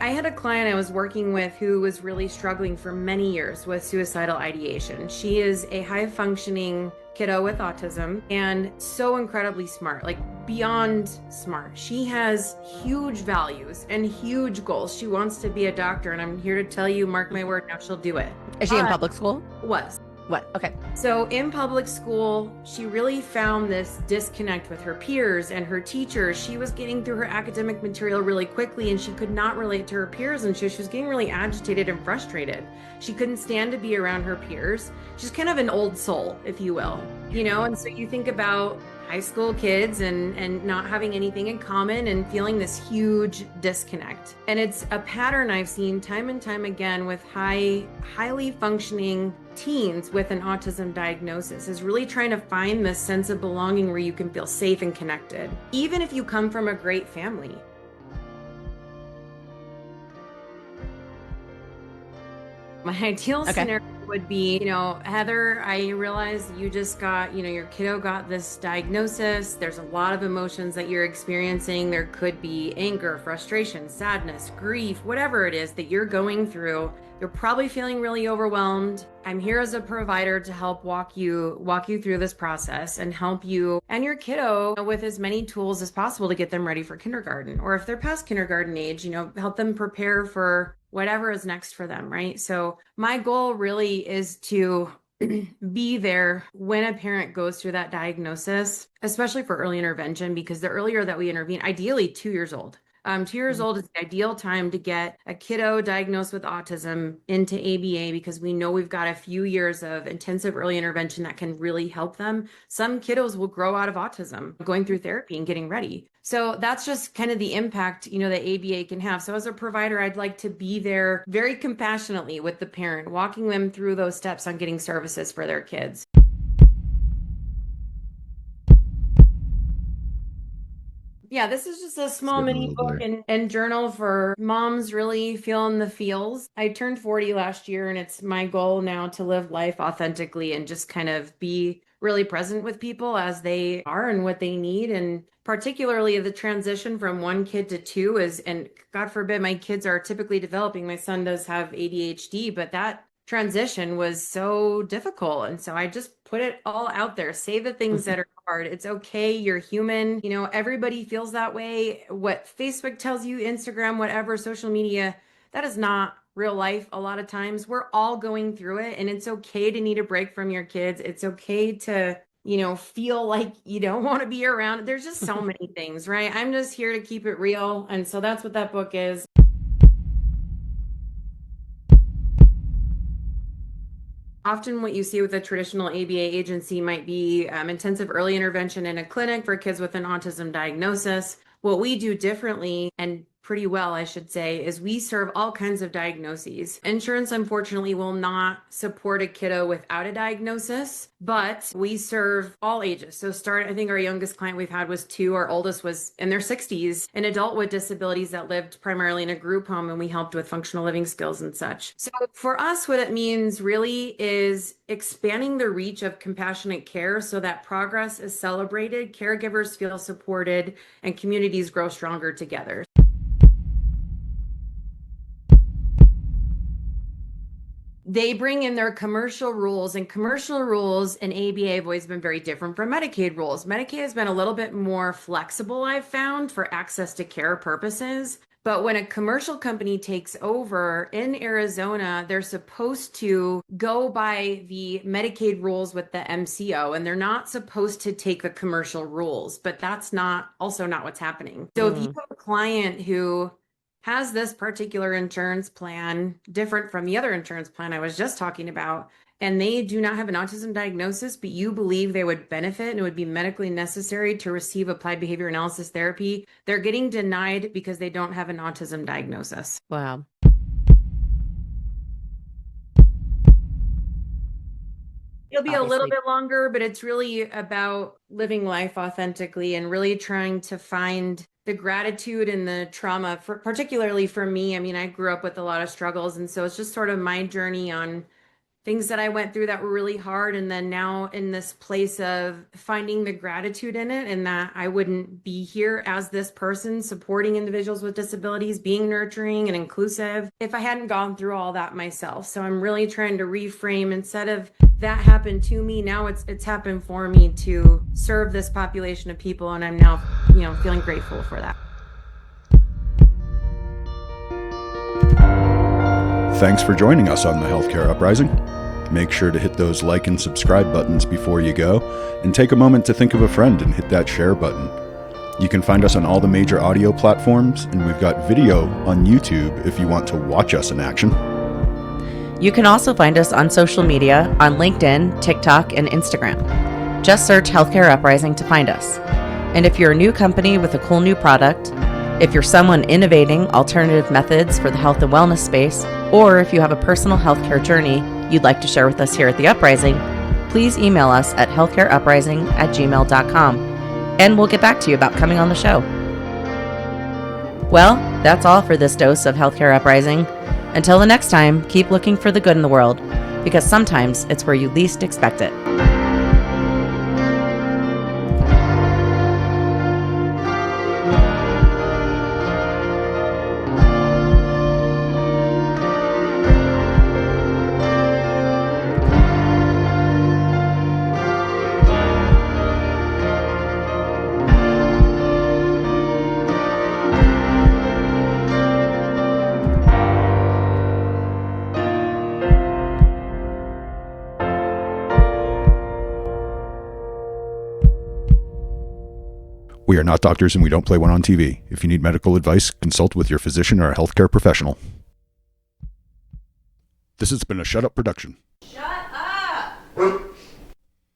I had a client I was working with who was really struggling for many years with suicidal ideation. She is a high functioning kiddo with autism and so incredibly smart, like beyond smart. She has huge values and huge goals. She wants to be a doctor, and I'm here to tell you, mark my word, now she'll do it. Is she in public school? Was. What? Okay. So in public school, she really found this disconnect with her peers and her teachers. She was getting through her academic material really quickly, and she could not relate to her peers, and she was getting really agitated and frustrated. She couldn't stand to be around her peers. She's kind of an old soul, if you will, and so you think about high school kids and not having anything in common and feeling this huge disconnect. And it's a pattern I've seen time and time again with highly functioning teens with an autism diagnosis, is really trying to find this sense of belonging where you can feel safe and connected, even if you come from a great family. My ideal scenario would be, Heather, I realize you just got, your kiddo got this diagnosis. There's a lot of emotions that you're experiencing. There could be anger, frustration, sadness, grief, whatever it is that you're going through. You're probably feeling really overwhelmed. I'm here as a provider to help walk you through this process and help you and your kiddo with as many tools as possible to get them ready for kindergarten. Or if they're past kindergarten age, help them prepare for whatever is next for them, right? So my goal really is to be there when a parent goes through that diagnosis, especially for early intervention, because the earlier that we intervene, ideally 2 years old. 2 years old is the ideal time to get a kiddo diagnosed with autism into ABA, because we know we've got a few years of intensive early intervention that can really help them. Some kiddos will grow out of autism going through therapy and getting ready. So that's just kind of the impact, that ABA can have. So as a provider, I'd like to be there very compassionately with the parent, walking them through those steps on getting services for their kids. Yeah, this is just a small mini book and journal for moms really feeling the feels. I turned 40 last year, and it's my goal now to live life authentically and just kind of be really present with people as they are and what they need. And particularly the transition from one kid to two and God forbid, my kids are typically developing. My son does have ADHD, but that transition was so difficult. And so I just put it all out there. Say the things that are hard. It's okay. You're human. Everybody feels that way. What Facebook tells you, Instagram, whatever, social media, that is not real life. A lot of times we're all going through it, and it's okay to need a break from your kids. It's okay to, feel like you don't want to be around. There's just so many things, right? I'm just here to keep it real. And so that's what that book is. Often what you see with a traditional ABA agency might be intensive early intervention in a clinic for kids with an autism diagnosis. What we do differently, and pretty well, I should say, is we serve all kinds of diagnoses. Insurance, unfortunately, will not support a kiddo without a diagnosis, but we serve all ages. So I think our youngest client we've had was 2. Our oldest was in their 60s, an adult with disabilities that lived primarily in a group home, and we helped with functional living skills and such. So for us, what it means really is expanding the reach of compassionate care so that progress is celebrated, caregivers feel supported, and communities grow stronger together. They bring in their commercial rules, and commercial rules in ABA have always been very different from Medicaid rules. Medicaid has been a little bit more flexible, I've found, for access to care purposes. But when a commercial company takes over in Arizona, they're supposed to go by the Medicaid rules with the MCO, and they're not supposed to take the commercial rules. But that's also not what's happening. So if you have a client who has this particular insurance plan different from the other insurance plan I was just talking about, and they do not have an autism diagnosis, but you believe they would benefit and it would be medically necessary to receive applied behavior analysis therapy, they're getting denied because they don't have an autism diagnosis. Wow. It'll be a little bit longer, but it's really about living life authentically and really trying to find the gratitude and the trauma, particularly for me. I mean, I grew up with a lot of struggles, and so it's just sort of my journey on things that I went through that were really hard. And then now in this place of finding the gratitude in it, and that I wouldn't be here as this person supporting individuals with disabilities, being nurturing and inclusive, if I hadn't gone through all that myself. So I'm really trying to reframe, instead of that happened to me, now it's happened for me to serve this population of people. And I'm now, feeling grateful for that. Thanks for joining us on the Healthcare Uprising. Make sure to hit those like and subscribe buttons before you go, and take a moment to think of a friend and hit that share button. You can find us on all the major audio platforms, and we've got video on YouTube if you want to watch us in action. You can also find us on social media on LinkedIn, TikTok, and Instagram. Just search Healthcare Uprising to find us. And if you're a new company with a cool new product, if you're someone innovating alternative methods for the health and wellness space, or if you have a personal healthcare journey you'd like to share with us here at The Uprising, please email us at healthcareuprising@gmail.com, and we'll get back to you about coming on the show. Well, that's all for this dose of Healthcare Uprising. Until the next time, keep looking for the good in the world, because sometimes it's where you least expect it. We are not doctors and we don't play one on TV. If you need medical advice, consult with your physician or a healthcare professional. This has been a Shut Up production. Shut up!